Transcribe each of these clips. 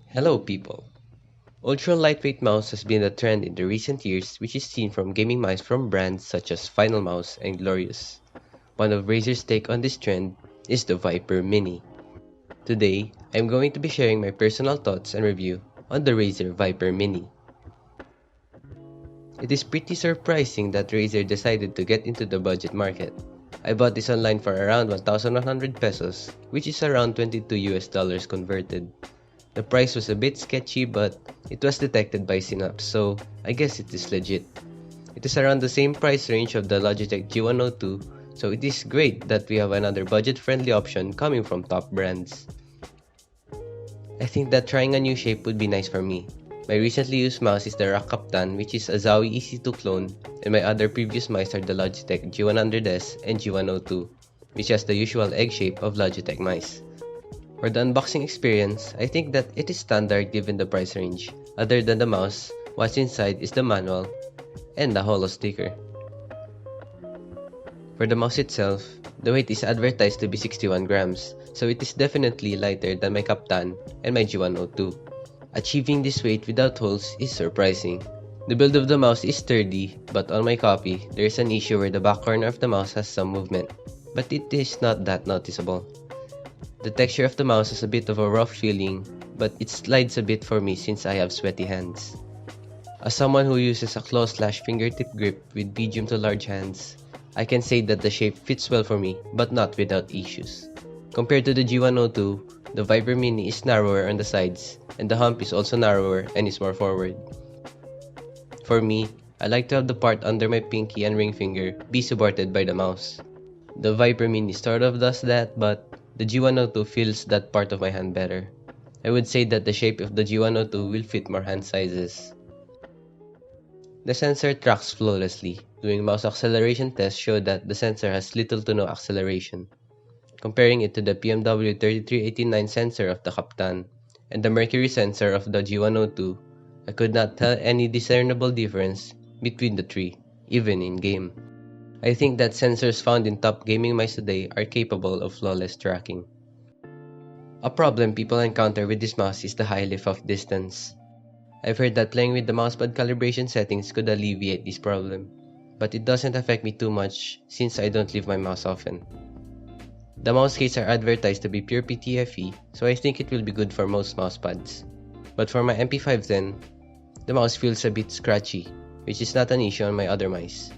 Hello people! Ultra lightweight mouse has been a trend in the recent years which is seen from gaming mice from brands such as Final Mouse and Glorious. One of Razer's take on this trend is the Viper Mini. Today, I'm going to be sharing my personal thoughts and review on the Razer Viper Mini. It is pretty surprising that Razer decided to get into the budget market. I bought this online for around 1,100 pesos, which is around 22 US dollars converted. The price was a bit sketchy, but it was detected by Synapse, so I guess it is legit. It is around the same price range of the Logitech G102, so it is great that we have another budget-friendly option coming from top brands. I think that trying a new shape would be nice for me. My recently used mouse is the Rock Captain, which is a Zowie EC2 clone, and my other previous mice are the Logitech G100S and G102, which has the usual egg shape of Logitech mice. For the unboxing experience, I think that it is standard given the price range. Other than the mouse, what's inside is the manual and the holo sticker. For the mouse itself, the weight is advertised to be 61 grams, so it is definitely lighter than my Captain and my G102. Achieving this weight without holes is surprising. The build of the mouse is sturdy, but on my copy, there is an issue where the back corner of the mouse has some movement, but it is not that noticeable. The texture of the mouse has a bit of a rough feeling, but it slides a bit for me since I have sweaty hands. As someone who uses a claw/fingertip grip with medium to large hands, I can say that the shape fits well for me, but not without issues. Compared to the G102, the Viper Mini is narrower on the sides, and the hump is also narrower and is more forward. For me, I like to have the part under my pinky and ring finger be supported by the mouse. The Viper Mini sort of does that, but the G102 feels that part of my hand better. I would say that the shape of the G102 will fit more hand sizes. The sensor tracks flawlessly. Doing mouse acceleration tests showed that the sensor has little to no acceleration. Comparing it to the PMW3389 sensor of the Captain and the Mercury sensor of the G102, I could not tell any discernible difference between the three, even in game. I think that sensors found in top gaming mice today are capable of flawless tracking. A problem people encounter with this mouse is the high lift-off distance. I've heard that playing with the mousepad calibration settings could alleviate this problem, but it doesn't affect me too much since I don't leave my mouse often. The mouse cases are advertised to be pure PTFE, so I think it will be good for most mousepads. But for my MP510, the mouse feels a bit scratchy, which is not an issue on my other mice.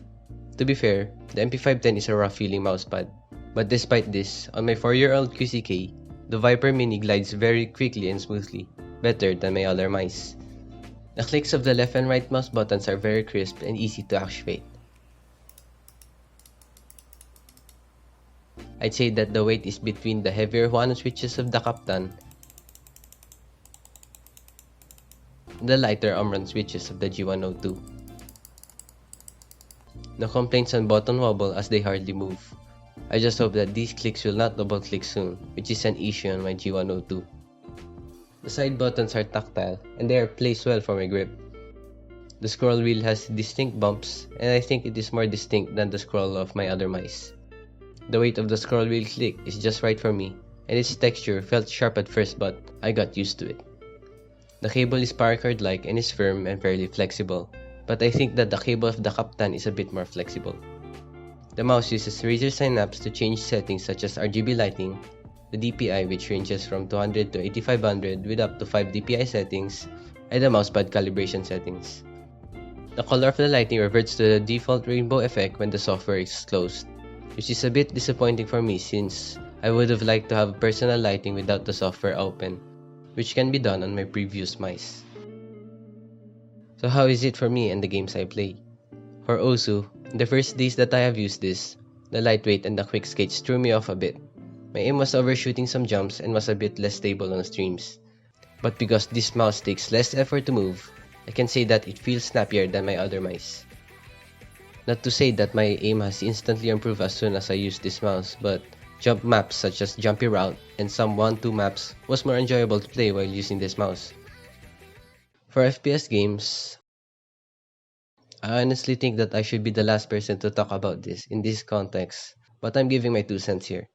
To be fair, the MP510 is a rough feeling mousepad, but despite this, on my 4-year-old QCK, the Viper Mini glides very quickly and smoothly, better than my other mice. The clicks of the left and right mouse buttons are very crisp and easy to activate. I'd say that the weight is between the heavier Huano switches of the Captain and the lighter Omron switches of the G102. No complaints on button wobble as they hardly move. I just hope that these clicks will not double click soon, which is an issue on my G102. The side buttons are tactile and they are placed well for my grip. The scroll wheel has distinct bumps and I think it is more distinct than the scroll of my other mice. The weight of the scroll wheel click is just right for me and its texture felt sharp at first but I got used to it. The cable is paracord-like and is firm and fairly flexible, but I think that the cable of the Captain is a bit more flexible. The mouse uses Razer Synapse to change settings such as RGB lighting, the DPI which ranges from 200 to 8500 with up to 5 DPI settings, and the mousepad calibration settings. The color of the lighting reverts to the default rainbow effect when the software is closed, which is a bit disappointing for me since I would have liked to have personal lighting without the software open, which can be done on my previous mice. So how is it for me and the games I play? For Osu, in the first days that I have used this, the lightweight and the quick skates threw me off a bit. My aim was overshooting some jumps and was a bit less stable on streams. But because this mouse takes less effort to move, I can say that it feels snappier than my other mice. Not to say that my aim has instantly improved as soon as I used this mouse, but jump maps such as Jumpy Route and some 1-2 maps was more enjoyable to play while using this mouse. For FPS games, I honestly think that I should be the last person to talk about this in this context, but I'm giving my 2 cents here.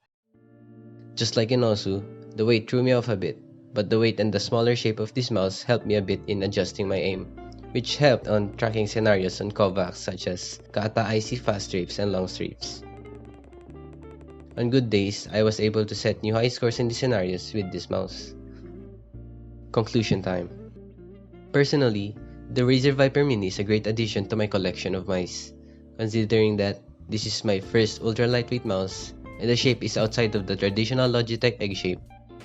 Just like in Osu, the weight threw me off a bit, but the weight and the smaller shape of this mouse helped me a bit in adjusting my aim, which helped on tracking scenarios on Kovacs such as kata IC fast strafes and long strafes. On good days, I was able to set new high scores in the scenarios with this mouse. Conclusion time. Personally, the Razer Viper Mini is a great addition to my collection of mice, considering that this is my first ultra lightweight mouse and the shape is outside of the traditional Logitech egg shape.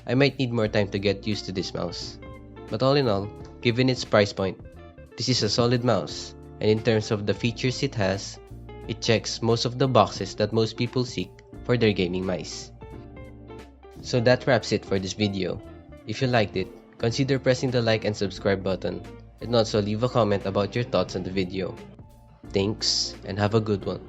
I might need more time to get used to this mouse. But all in all, given its price point, this is a solid mouse, and in terms of the features it has, it checks most of the boxes that most people seek for their gaming mice. So that wraps it for this video. If you liked it, consider pressing the like and subscribe button, and also leave a comment about your thoughts on the video. Thanks, and have a good one.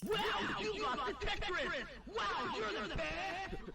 Wow, you got the Tetris! Wow, you're the best!